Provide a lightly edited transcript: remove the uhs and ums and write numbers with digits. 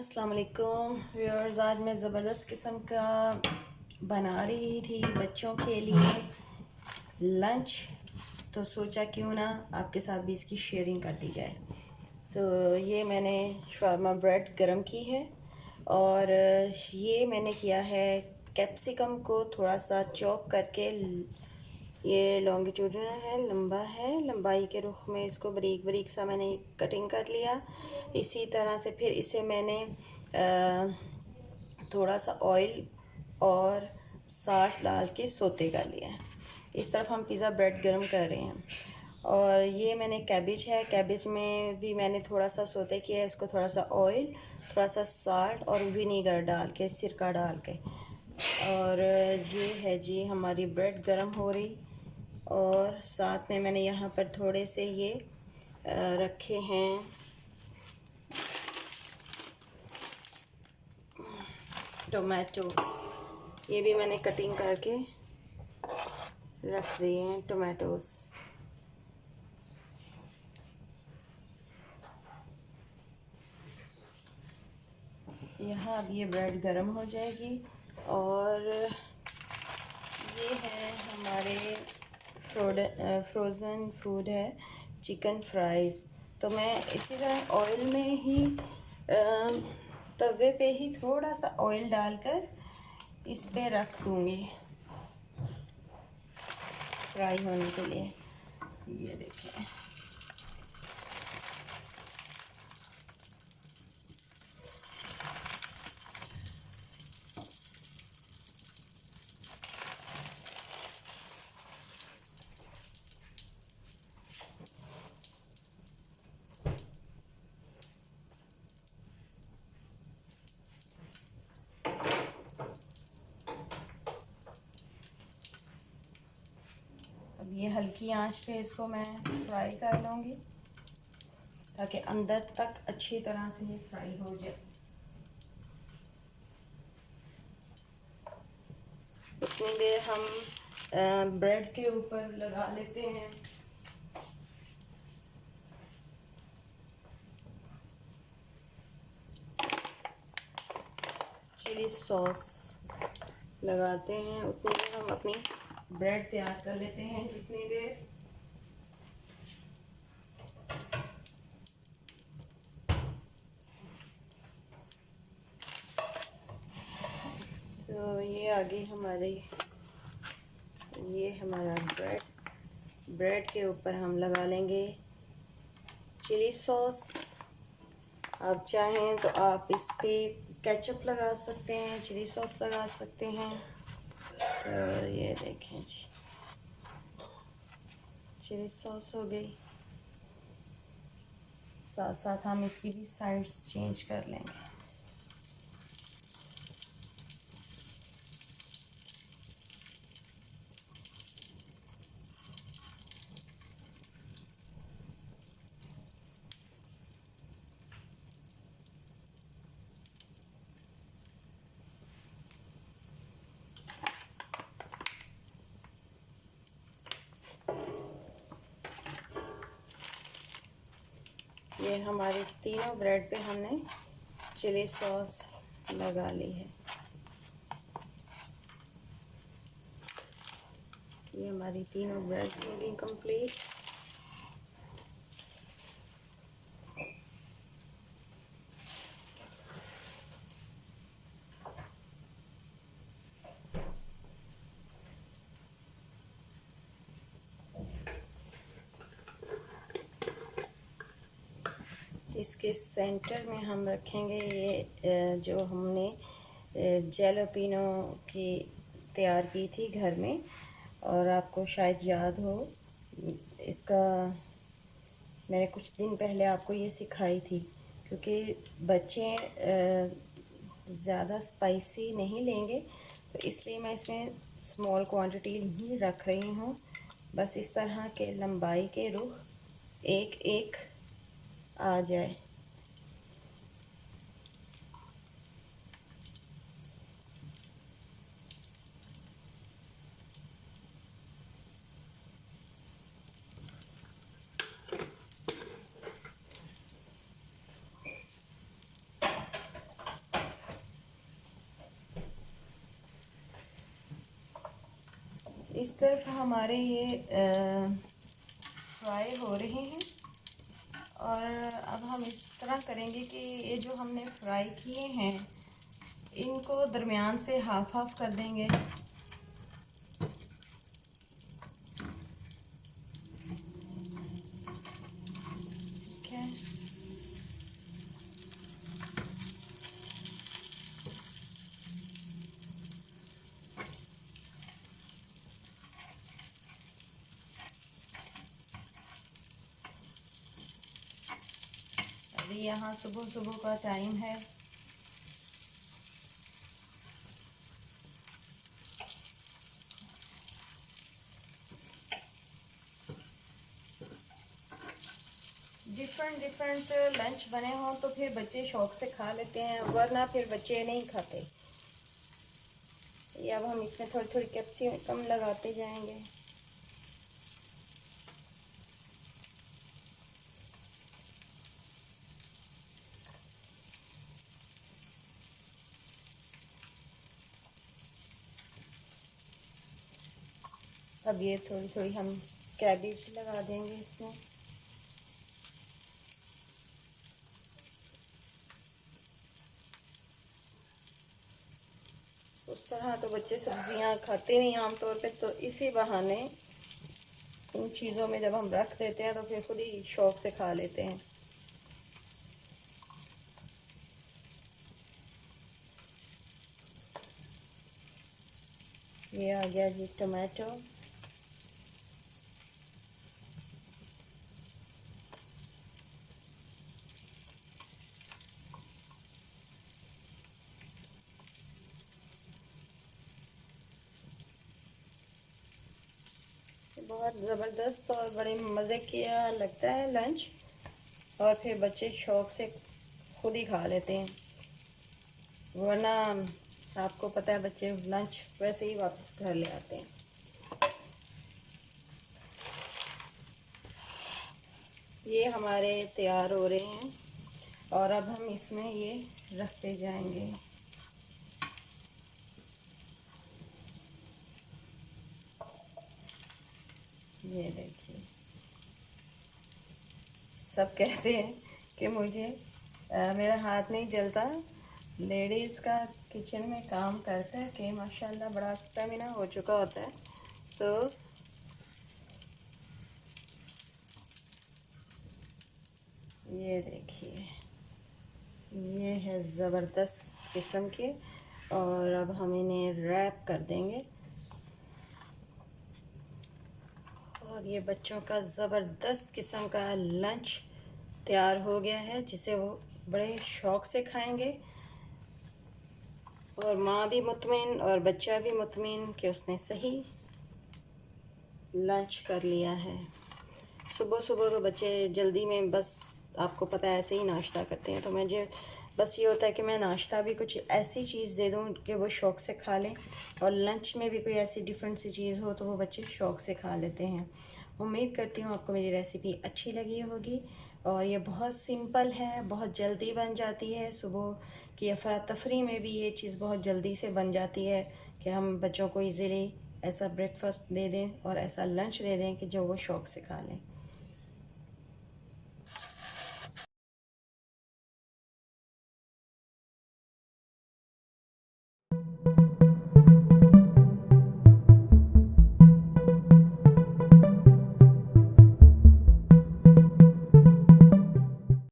अस्सलाम वालेकुम व्यूअर्स। आज मैं ज़बरदस्त किस्म का बना रही थी बच्चों के लिए लंच, तो सोचा क्यों ना आपके साथ भी इसकी शेयरिंग कर दी जाए। तो ये मैंने शवारमा ब्रेड गरम की है और ये मैंने किया है कैप्सिकम को थोड़ा सा चॉप करके। ये लॉन्गिट्यूडिनल है, लंबा है, लंबाई के रुख में इसको बारीक बारीक सा मैंने कटिंग कर लिया। इसी तरह से फिर इसे मैंने थोड़ा सा ऑयल और साल्ट डाल के सोते कर लिया है। इस तरफ हम पिज़्ज़ा ब्रेड गरम कर रहे हैं। और ये मैंने कैबिज है, कैबिज में भी मैंने थोड़ा सा सोते किया है। इसको थोड़ा सा ऑयल, थोड़ा सा साल्ट और विनीगर डाल के, सिरका डाल के। और ये है जी हमारी ब्रेड गरम हो रही। और साथ में मैंने यहाँ पर थोड़े से ये रखे हैं टोमेटोस। ये भी मैंने कटिंग करके रख दिए हैं टोमेटोस। यहाँ अब ये ब्रेड गरम हो जाएगी। और ये है हमारे फ्रोज़न फूड है, चिकन फ्राइज़। तो मैं इसी तरह ऑयल में ही तवे पे ही थोड़ा सा ऑयल डालकर इस पे रख दूँगी फ्राई होने के लिए। ये देखिए, अब ये हल्की आंच पे इसको मैं फ्राई कर लूँगी ताकि अंदर तक अच्छी तरह से ये फ्राई हो जाए। इतनी देर हम ब्रेड के ऊपर लगा लेते हैं चिली सॉस, लगाते हैं। उतनी देर हम अपनी ब्रेड तैयार कर लेते हैं। जितनी देर तो ये आ गई हमारी, ये हमारा ब्रेड के ऊपर हम लगा लेंगे चिली सॉस। आप चाहें तो आप इस पे केचप लगा सकते हैं, चिली सॉस लगा सकते हैं। तो ये देखें जी, चिली सॉस हो गई। साथ साथ हम इसकी भी साइड्स चेंज कर लेंगे। ये हमारी तीनों ब्रेड पे हमने चिली सॉस लगा ली है। ये हमारी तीनों ब्रेड्स हो गई कंप्लीट। इसके सेंटर में हम रखेंगे ये जो हमने जेलोपिनो की तैयार की थी घर में। और आपको शायद याद हो, इसका मैंने कुछ दिन पहले आपको ये सिखाई थी, क्योंकि बच्चे ज़्यादा स्पाइसी नहीं लेंगे, तो इसलिए मैं इसमें स्मॉल क्वांटिटी ही रख रही हूँ। बस इस तरह के लंबाई के रुख एक एक आ जाए। इस तरफ हमारे ये फ्राई हो रहे हैं और अब हम इस तरह करेंगे कि ये जो हमने फ्राई किए हैं इनको दरमियान से हाफ हाफ कर देंगे। ठीक है, अभी यहाँ सुबह सुबह का टाइम है। डिफरेंट लंच बने हों तो फिर बच्चे शौक से खा लेते हैं, वरना फिर बच्चे नहीं खाते। ये अब हम इसमें थोड़ी थोड़ी कैप्सिकम लगाते जाएंगे। अब ये थोड़ी थोड़ी हम कैबेज लगा देंगे इसमें। उस तरह तो बच्चे सब्जियां खाते नहीं आमतौर पे, तो इसी बहाने इन चीज़ों में जब हम रख देते हैं तो फिर खुद ही शौक से खा लेते हैं। ये आ गया जी टमाटो। बहुत ज़बरदस्त और बड़े मज़े किया लगता है लंच, और फिर बच्चे शौक से खुद ही खा लेते हैं, वरना आपको पता है बच्चे लंच वैसे ही वापस घर ले आते हैं। ये हमारे तैयार हो रहे हैं और अब हम इसमें ये रखते जाएंगे। ये देखिए, सब कहते हैं कि मुझे मेरा हाथ नहीं जलता। लेडीज़ का किचन में काम कर कर के माशाल्लाह बड़ा स्टेमिना हो चुका होता है। तो ये देखिए, ये है ज़बरदस्त किस्म के, और अब हम इन्हें रैप कर देंगे। और ये बच्चों का ज़बरदस्त किस्म का लंच तैयार हो गया है, जिसे वो बड़े शौक़ से खाएंगे, और माँ भी मुतमिन और बच्चा भी मुतमिन कि उसने सही लंच कर लिया है। सुबह सुबह तो बच्चे जल्दी में बस आपको पता है ऐसे ही नाश्ता करते हैं, तो मुझे बस ये होता है कि मैं नाश्ता भी कुछ ऐसी चीज़ दे दूँ कि वो शौक़ से खा लें, और लंच में भी कोई ऐसी डिफरेंट सी चीज़ हो तो वो बच्चे शौक़ से खा लेते हैं। उम्मीद करती हूँ आपको मेरी रेसिपी अच्छी लगी होगी, और ये बहुत सिंपल है, बहुत जल्दी बन जाती है। सुबह की अफरा तफरी में भी ये चीज़ बहुत जल्दी से बन जाती है कि हम बच्चों को ईज़िली ऐसा ब्रेकफास्ट दे दें और ऐसा लंच दे दें कि जो वो शौक़ से खा लें।